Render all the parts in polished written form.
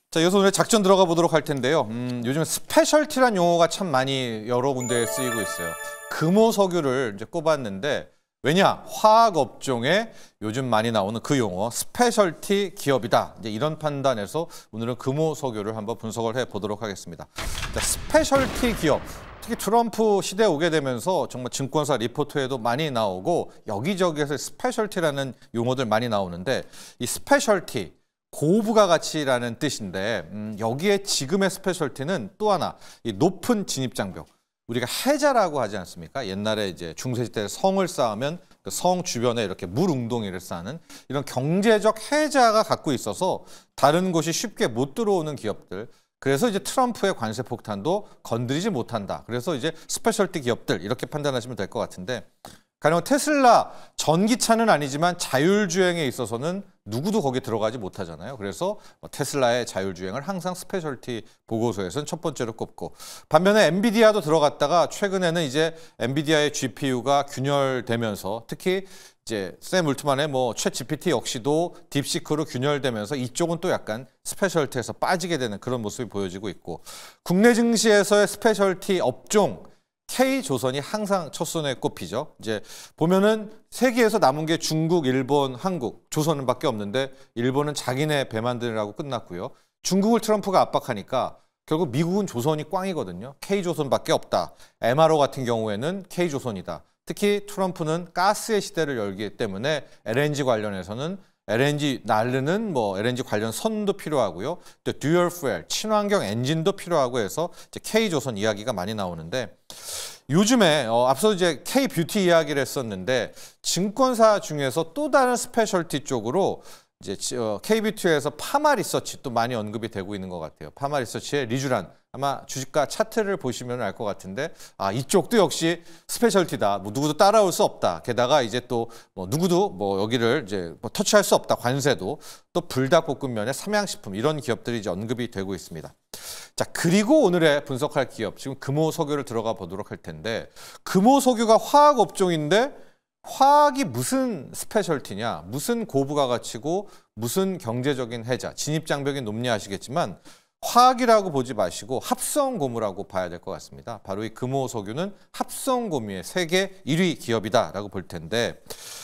자, 이어서 오늘 작전 들어가 보도록 할 텐데요. 요즘 스페셜티란 용어가 참 많이 여러 군데에 쓰이고 있어요. 금호석유를 이제 꼽았는데 왜냐? 화학 업종에 요즘 많이 나오는 그 용어 스페셜티 기업이다. 이제 이런 판단에서 오늘은 금호석유를 한번 분석을 해 보도록 하겠습니다. 자, 스페셜티 기업. 특히 트럼프 시대에 오게 되면서 정말 증권사 리포트에도 많이 나오고 여기저기에서 스페셜티라는 용어들 많이 나오는데 이 스페셜티 고부가 가치라는 뜻인데 여기에 지금의 스페셜티는 또 하나 이 높은 진입장벽. 우리가 해자라고 하지 않습니까? 옛날에 이제 중세시대에 성을 쌓으면 그 성 주변에 이렇게 물 웅덩이를 쌓는 이런 경제적 해자가 갖고 있어서 다른 곳이 쉽게 못 들어오는 기업들. 그래서 이제 트럼프의 관세 폭탄도 건드리지 못한다. 그래서 이제 스페셜티 기업들 이렇게 판단하시면 될 것 같은데 가령 테슬라 전기차는 아니지만 자율주행에 있어서는 누구도 거기 들어가지 못하잖아요. 그래서 테슬라의 자율주행을 항상 스페셜티 보고서에서는 첫 번째로 꼽고 반면에 엔비디아도 들어갔다가 최근에는 이제 엔비디아의 GPU가 균열되면서 특히 이제 샘 울트만의 챗 GPT 역시도 딥시크로 균열되면서 이쪽은 또 약간 스페셜티에서 빠지게 되는 그런 모습이 보여지고 있고 국내 증시에서의 스페셜티 업종 K조선이 항상 첫손에 꼽히죠. 이제 보면은 세계에서 남은 게 중국, 일본, 한국, 조선은 밖에 없는데 일본은 자기네 배 만드느라고 끝났고요. 중국을 트럼프가 압박하니까 결국 미국은 조선이 꽝이거든요. K조선밖에 없다. MRO 같은 경우에는 K조선이다. 특히 트럼프는 가스의 시대를 열기 때문에 LNG 관련해서는 LNG 날르는 LNG 관련 선도 필요하고요. 또 듀얼 fuel, 친환경 엔진도 필요하고 해서 이제 K조선 이야기가 많이 나오는데 요즘에 앞서 이제 K뷰티 이야기를 했었는데 증권사 중에서 또 다른 스페셜티 쪽으로 이제 K뷰티에서 파마 리서치 또 많이 언급이 되고 있는 것 같아요. 파마 리서치의 리쥬란 아마 주식가 차트를 보시면 알 것 같은데 이쪽도 역시 스페셜티다. 누구도 따라올 수 없다. 게다가 이제 또 누구도 여기를 이제 터치할 수 없다. 관세도 또 불닭볶음면의 삼양식품 이런 기업들이 이제 언급이 되고 있습니다. 자, 그리고 오늘의 분석할 기업 지금 금호석유를 들어가 보도록 할 텐데 금호석유가 화학 업종인데 화학이 무슨 스페셜티냐, 무슨 고부가 가치고 무슨 경제적인 해자, 진입장벽이 높냐 하시겠지만 화학이라고 보지 마시고 합성고무라고 봐야 될 것 같습니다. 바로 이 금호석유는 합성고무의 세계 1위 기업이다라고 볼 텐데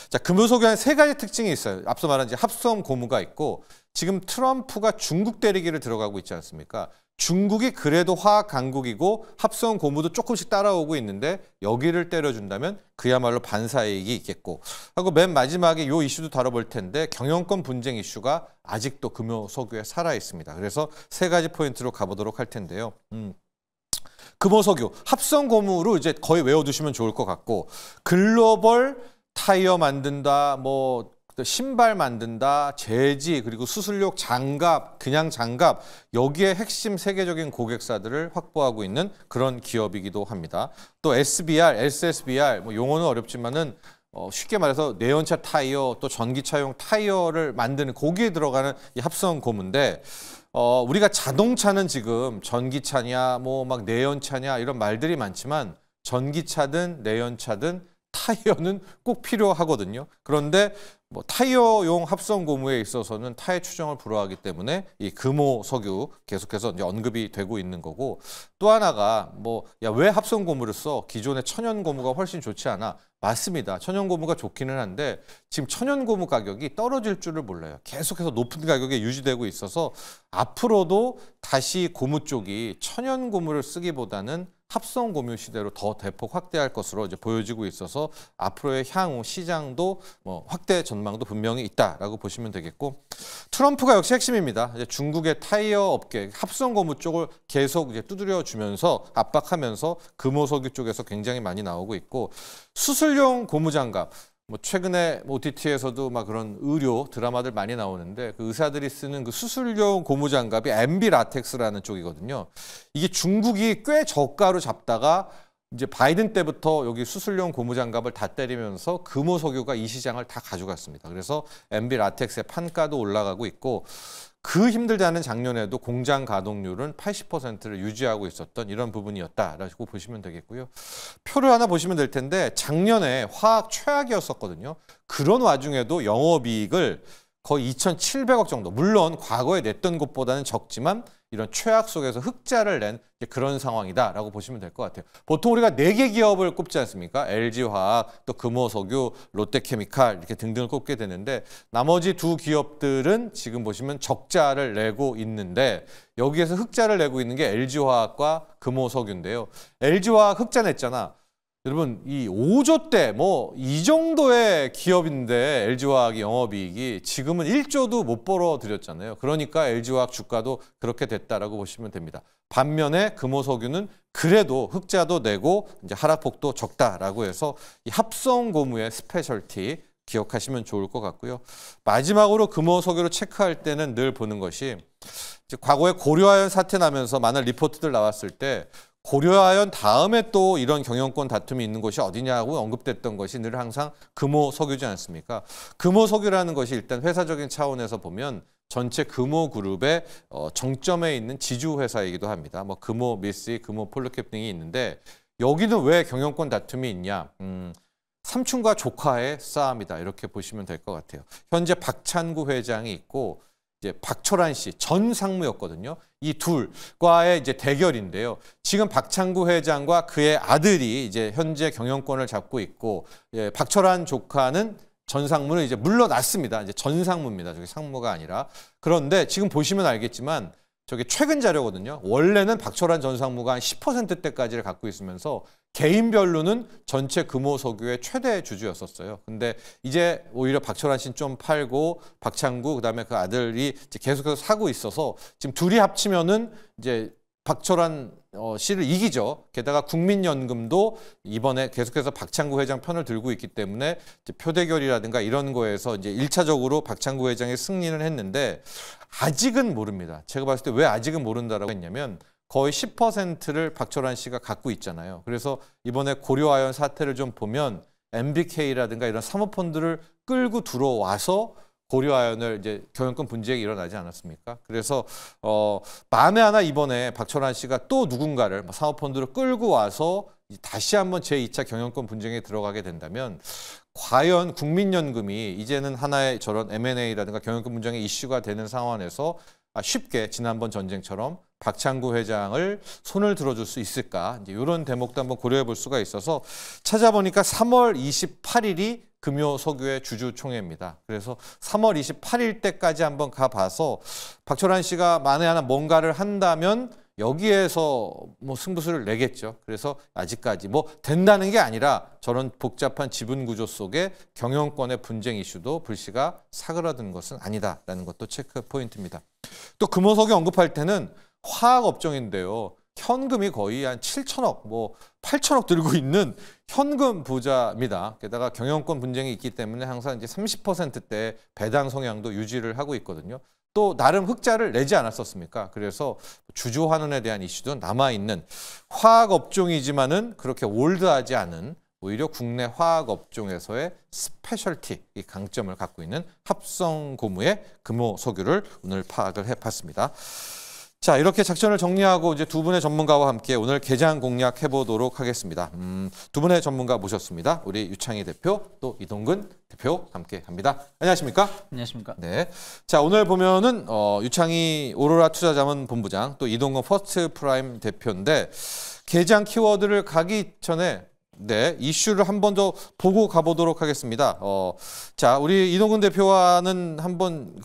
자, 금호석유는 세 가지 특징이 있어요. 앞서 말한 이제 합성고무가 있고 지금 트럼프가 중국 때리기를 들어가고 있지 않습니까? 중국이 그래도 화학 강국이고 합성 고무도 조금씩 따라오고 있는데 여기를 때려준다면 그야말로 반사이익이 있겠고 하고 맨 마지막에 이 이슈도 다뤄볼 텐데 경영권 분쟁 이슈가 아직도 금호석유에 살아 있습니다. 그래서 세 가지 포인트로 가보도록 할 텐데요. 금호석유 합성 고무로 이제 거의 외워두시면 좋을 것 같고 글로벌 타이어 만든다 신발 만든다, 제지, 그리고 수술용 장갑, 그냥 장갑 여기에 핵심 세계적인 고객사들을 확보하고 있는 그런 기업이기도 합니다. 또 SBR, SSBR 용어는 어렵지만은 쉽게 말해서 내연차 타이어 또 전기차용 타이어를 만드는 거기에 들어가는 이 합성 고무인데 우리가 자동차는 지금 전기차냐 내연차냐 이런 말들이 많지만 전기차든 내연차든 타이어는 꼭 필요하거든요. 그런데 타이어용 합성 고무에 있어서는 타의 추정을 불허하기 때문에 이 금호석유 계속해서 이제 언급이 되고 있는 거고 또 하나가 왜 합성 고무를 써? 기존의 천연 고무가 훨씬 좋지 않아? 맞습니다. 천연 고무가 좋기는 한데 지금 천연 고무 가격이 떨어질 줄을 몰라요. 계속해서 높은 가격에 유지되고 있어서 앞으로도 다시 고무 쪽이 천연 고무를 쓰기보다는 합성 고무 시대로 더 대폭 확대할 것으로 이제 보여지고 있어서 앞으로의 향후 시장도 확대 전망도 분명히 있다라고 보시면 되겠고 트럼프가 역시 핵심입니다. 이제 중국의 타이어 업계 합성 고무 쪽을 계속 이제 두드려 주면서 압박하면서 금호석유 쪽에서 굉장히 많이 나오고 있고 수술용 고무장갑 최근에 OTT에서도 그런 의료 드라마들 많이 나오는데 그 의사들이 쓰는 그 수술용 고무장갑이 MB 라텍스라는 쪽이거든요. 이게 중국이 꽤 저가로 잡다가 이제 바이든 때부터 여기 수술용 고무장갑을 다 때리면서 금호석유가 이 시장을 다 가져갔습니다. 그래서 MB 라텍스의 판가도 올라가고 있고 그 힘들지 않은 작년에도 공장 가동률은 80%를 유지하고 있었던 이런 부분이었다라고 보시면 되겠고요. 표를 하나 보시면 될 텐데 작년에 화학 최악이었었거든요. 그런 와중에도 영업이익을 거의 2,700억 정도. 물론 과거에 냈던 것보다는 적지만 이런 최악 속에서 흑자를 낸 그런 상황이다라고 보시면 될 것 같아요. 보통 우리가 4개 기업을 꼽지 않습니까? LG화학, 또 금호석유, 롯데케미칼 이렇게 등등을 꼽게 되는데 나머지 2 기업들은 지금 보시면 적자를 내고 있는데 여기에서 흑자를 내고 있는 게 LG화학과 금호석유인데요. LG화학 흑자 냈잖아. 여러분 이 5조대 뭐 이 정도의 기업인데 LG화학이 영업이익이 지금은 1조도 못 벌어들였잖아요. 그러니까 LG화학 주가도 그렇게 됐다라고 보시면 됩니다. 반면에 금호석유는 그래도 흑자도 내고 이제 하락폭도 적다라고 해서 이 합성 고무의 스페셜티 기억하시면 좋을 것 같고요. 마지막으로 금호석유로 체크할 때는 늘 보는 것이 이제 과거에 고려아연 사태 나면서 많은 리포트들 나왔을 때 고려아연 다음에 또 이런 경영권 다툼이 있는 곳이 어디냐고 언급됐던 것이 늘 항상 금호석유지 않습니까? 금호석유라는 것이 일단 회사적인 차원에서 보면 전체 금호그룹의 정점에 있는 지주회사이기도 합니다. 뭐 금호, 미쓰, 금호, 폴리캡 등이 있는데 여기는 왜 경영권 다툼이 있냐? 삼촌과 조카의 싸움이다. 이렇게 보시면 될 것 같아요. 현재 박찬구 회장이 있고 이제 박철환 씨 전 상무였거든요. 이 둘과의 이제 대결인데요. 지금 박찬구 회장과 그의 아들이 이제 현재 경영권을 잡고 있고 박철환 조카는 전 상무는 이제 물러났습니다. 이제 전 상무입니다. 저기 상무가 아니라. 그런데 지금 보시면 알겠지만 저게 최근 자료거든요. 원래는 박철환 전 상무가 한 10%대까지를 갖고 있으면서 개인별로는 전체 금호석유의 최대 주주였었어요. 근데 이제 오히려 박철환 씨는 좀 팔고 박창구 그다음에 그 아들이 이제 계속해서 사고 있어서 지금 둘이 합치면은 이제 박철환 씨를 이기죠. 게다가 국민연금도 이번에 계속해서 박창구 회장 편을 들고 있기 때문에 이제 표대결이라든가 이런 거에서 이제 1차적으로 박창구 회장이 승리는 했는데 아직은 모릅니다. 제가 봤을 때 왜 아직은 모른다라고 했냐면 거의 10%를 박철환 씨가 갖고 있잖아요. 그래서 이번에 고려아연 사태를 좀 보면 MBK라든가 이런 사모펀드를 끌고 들어와서 고려아연을 이제 경영권 분쟁이 일어나지 않았습니까? 그래서 만에 하나 이번에 박철환 씨가 또 누군가를 사모펀드로 끌고 와서 다시 한번 제2차 경영권 분쟁에 들어가게 된다면 과연 국민연금이 이제는 하나의 저런 M&A라든가 경영권 분쟁의 이슈가 되는 상황에서 쉽게 지난번 전쟁처럼 박창구 회장을 손을 들어줄 수 있을까? 이제 이런 대목도 한번 고려해 볼 수가 있어서 찾아보니까 3월 28일이 금호석유의 주주총회입니다. 그래서 3월 28일 때까지 한번 가봐서 박철환 씨가 만에 하나 뭔가를 한다면 여기에서 뭐 승부수를 내겠죠. 그래서 아직까지 뭐 된다는 게 아니라 저런 복잡한 지분 구조 속에 경영권의 분쟁 이슈도 불씨가 사그라든 것은 아니다라는 것도 체크 포인트입니다. 또 금호석유 언급할 때는 화학 업종인데요. 현금이 거의 한 7천억, 뭐 8천억 들고 있는 현금 부자입니다. 게다가 경영권 분쟁이 있기 때문에 항상 이제 30%대 배당 성향도 유지를 하고 있거든요. 또 나름 흑자를 내지 않았었습니까? 그래서 주주 환원에 대한 이슈도 남아있는 화학 업종이지만은 그렇게 올드하지 않은 오히려 국내 화학 업종에서의 스페셜티, 이 강점을 갖고 있는 합성 고무의 금호석유를 오늘 파악을 해봤습니다. 자, 이렇게 작전을 정리하고 이제 두 분의 전문가와 함께 오늘 개장 공략해 보도록 하겠습니다. 두 분의 전문가 모셨습니다. 우리 유창희 대표 또 이동근 대표 함께 합니다. 안녕하십니까? 안녕하십니까? 네. 자, 오늘 보면은 유창희 오로라 투자자문본부장 또 이동근 퍼스트 프라임 대표인데 개장 키워드를 가기 전에 네, 이슈를 한 번 더 보고 가보도록 하겠습니다. 자, 우리 이동근 대표와는 한번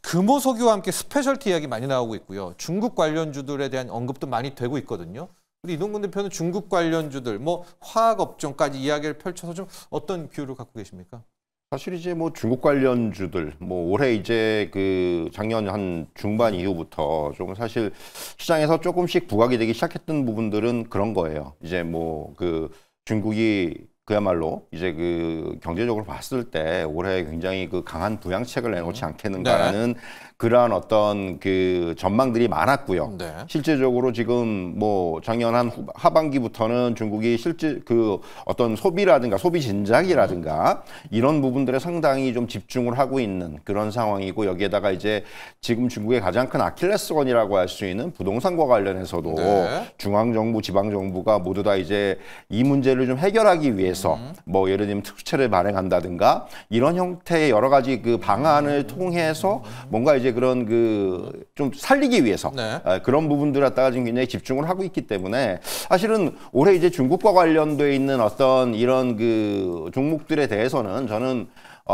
금호석유와 함께 스페셜티 이야기 많이 나오고 있고요. 중국 관련주들에 대한 언급도 많이 되고 있거든요. 우리 이동근 대표는 중국 관련주들, 뭐 화학업종까지 이야기를 펼쳐서 좀 어떤 뷰를 갖고 계십니까? 사실 이제 뭐 중국 관련주들, 뭐 올해 이제 그 작년 한 중반 이후부터 조금 사실 시장에서 조금씩 부각이 되기 시작했던 부분들은 그런 거예요. 이제 뭐 그 중국이 그야말로 이제 그 경제적으로 봤을 때 올해 굉장히 그 강한 부양책을 내놓지 않겠는가라는 그러한 어떤 그 전망들이 많았고요. 네. 실제적으로 지금 뭐 작년 한 하반기부터는 중국이 실제 그 어떤 소비라든가 소비 진작이라든가 이런 부분들에 상당히 좀 집중을 하고 있는 그런 상황이고, 여기에다가 이제 지금 중국의 가장 큰 아킬레스건이라고 할 수 있는 부동산과 관련해서도 네. 중앙정부, 지방정부가 모두 다 이제 이 문제를 좀 해결하기 위해서 뭐 예를 들면 특수채를 발행한다든가 이런 형태의 여러 가지 그 방안을 통해서 뭔가 이제 그런 그 좀 살리기 위해서 네. 그런 부분들 갖다가 지금 굉장히 집중을 하고 있기 때문에 사실은 올해 이제 중국과 관련돼 있는 어떤 이런 그 종목들에 대해서는 저는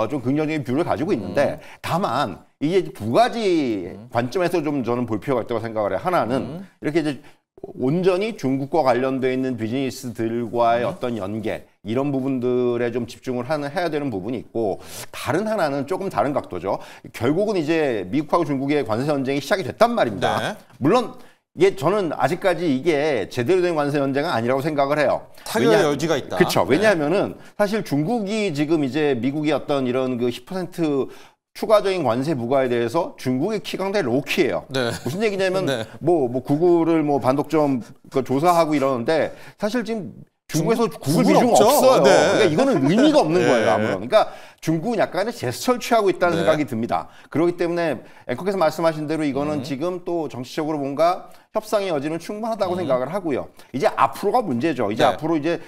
좀 긍정적인 뷰를 가지고 있는데, 다만 이게 두 가지 관점에서 좀 저는 볼 필요가 있다고 생각을 해요. 하나는 이렇게 이제 온전히 중국과 관련돼 있는 비즈니스들과의 어떤 연계 이런 부분들에 좀 집중을 해야 되는 부분이 있고, 다른 하나는 조금 다른 각도죠. 결국은 이제 미국하고 중국의 관세 전쟁이 시작이 됐단 말입니다. 네. 물론 이게 저는 아직까지 이게 제대로 된 관세 전쟁은 아니라고 생각을 해요. 타결의 여지가 있다. 그렇죠. 왜냐하면은 사실 중국이 지금 이제 미국의 어떤 이런 그 10% 추가적인 관세 부과에 대해서 중국의 키가 상당히 로키예요. 네. 무슨 얘기냐면 네. 뭐 구글을 뭐 반독점 조사하고 이러는데 사실 지금 중국에서 구글 비중 없죠. 없어요. 네. 그러니까 이거는 의미가 없는 네. 거예요, 아무런. 그러니까 중국은 약간의 제스처를 취하고 있다는 네. 생각이 듭니다. 그렇기 때문에 앵커께서 말씀하신 대로 이거는 지금 또 정치적으로 뭔가 협상의 여지는 충분하다고 생각을 하고요. 이제 앞으로가 문제죠. 이제 네. 앞으로 이제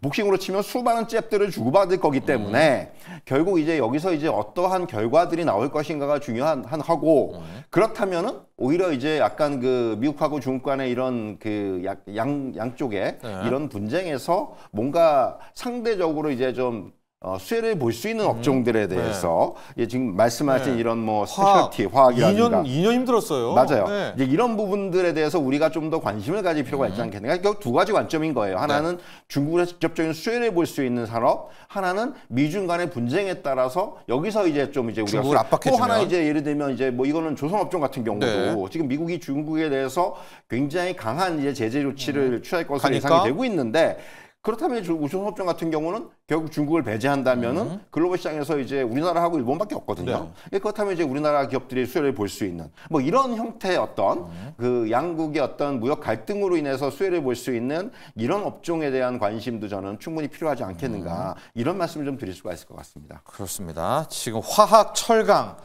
복싱으로 치면 수많은 잽들을 주고받을 거기 때문에 결국 이제 여기서 이제 어떠한 결과들이 나올 것인가가 중요하고, 그렇다면은 오히려 이제 약간 그 미국하고 중국 간의 이런 그 양쪽에 네. 이런 분쟁에서 뭔가 상대적으로 이제 좀 수혜를 볼 수 있는 업종들에 대해서 예, 지금 말씀하신 네. 이런 뭐 스페셜티 화학이라든가 2년 힘들었어요. 맞아요. 네. 이제 이런 부분들에 대해서 우리가 좀 더 관심을 가질 필요가 있지 않겠는가. 결국 두 가지 관점인 거예요. 하나는 중국의 직접적인 수혜를 볼 수 있는 산업, 하나는 미중 간의 분쟁에 따라서 여기서 이제 좀 이제 우리가 중국을 압박해주면. 또 하나 이제 예를 들면 이제 뭐 이거는 조선업종 같은 경우도 네. 지금 미국이 중국에 대해서 굉장히 강한 이제 제재 조치를 취할 것으로 하니까? 예상이 되고 있는데, 그렇다면 조선업종 같은 경우는 결국 중국을 배제한다면은 글로벌 시장에서 이제 우리나라하고 일본밖에 없거든요. 그렇다면 이제 우리나라 기업들이 수혜를 볼 수 있는 뭐 이런 형태의 어떤 그 양국의 어떤 무역 갈등으로 인해서 수혜를 볼 수 있는 이런 업종에 대한 관심도 저는 충분히 필요하지 않겠는가, 이런 말씀을 좀 드릴 수가 있을 것 같습니다. 그렇습니다. 지금 화학, 철강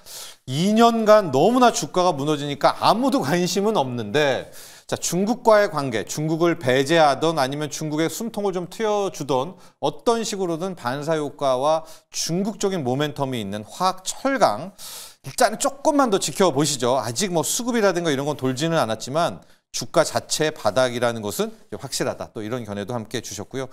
2년간 너무나 주가가 무너지니까 아무도 관심은 없는데, 자, 중국과의 관계, 중국을 배제하던 아니면 중국의 숨통을 좀 트여주던 어떤 식으로든 반사효과와 중국적인 모멘텀이 있는 화학, 철강, 일단은 조금만 더 지켜보시죠. 아직 뭐 수급이라든가 이런 건 돌지는 않았지만 주가 자체의 바닥이라는 것은 확실하다. 또 이런 견해도 함께 해주셨고요.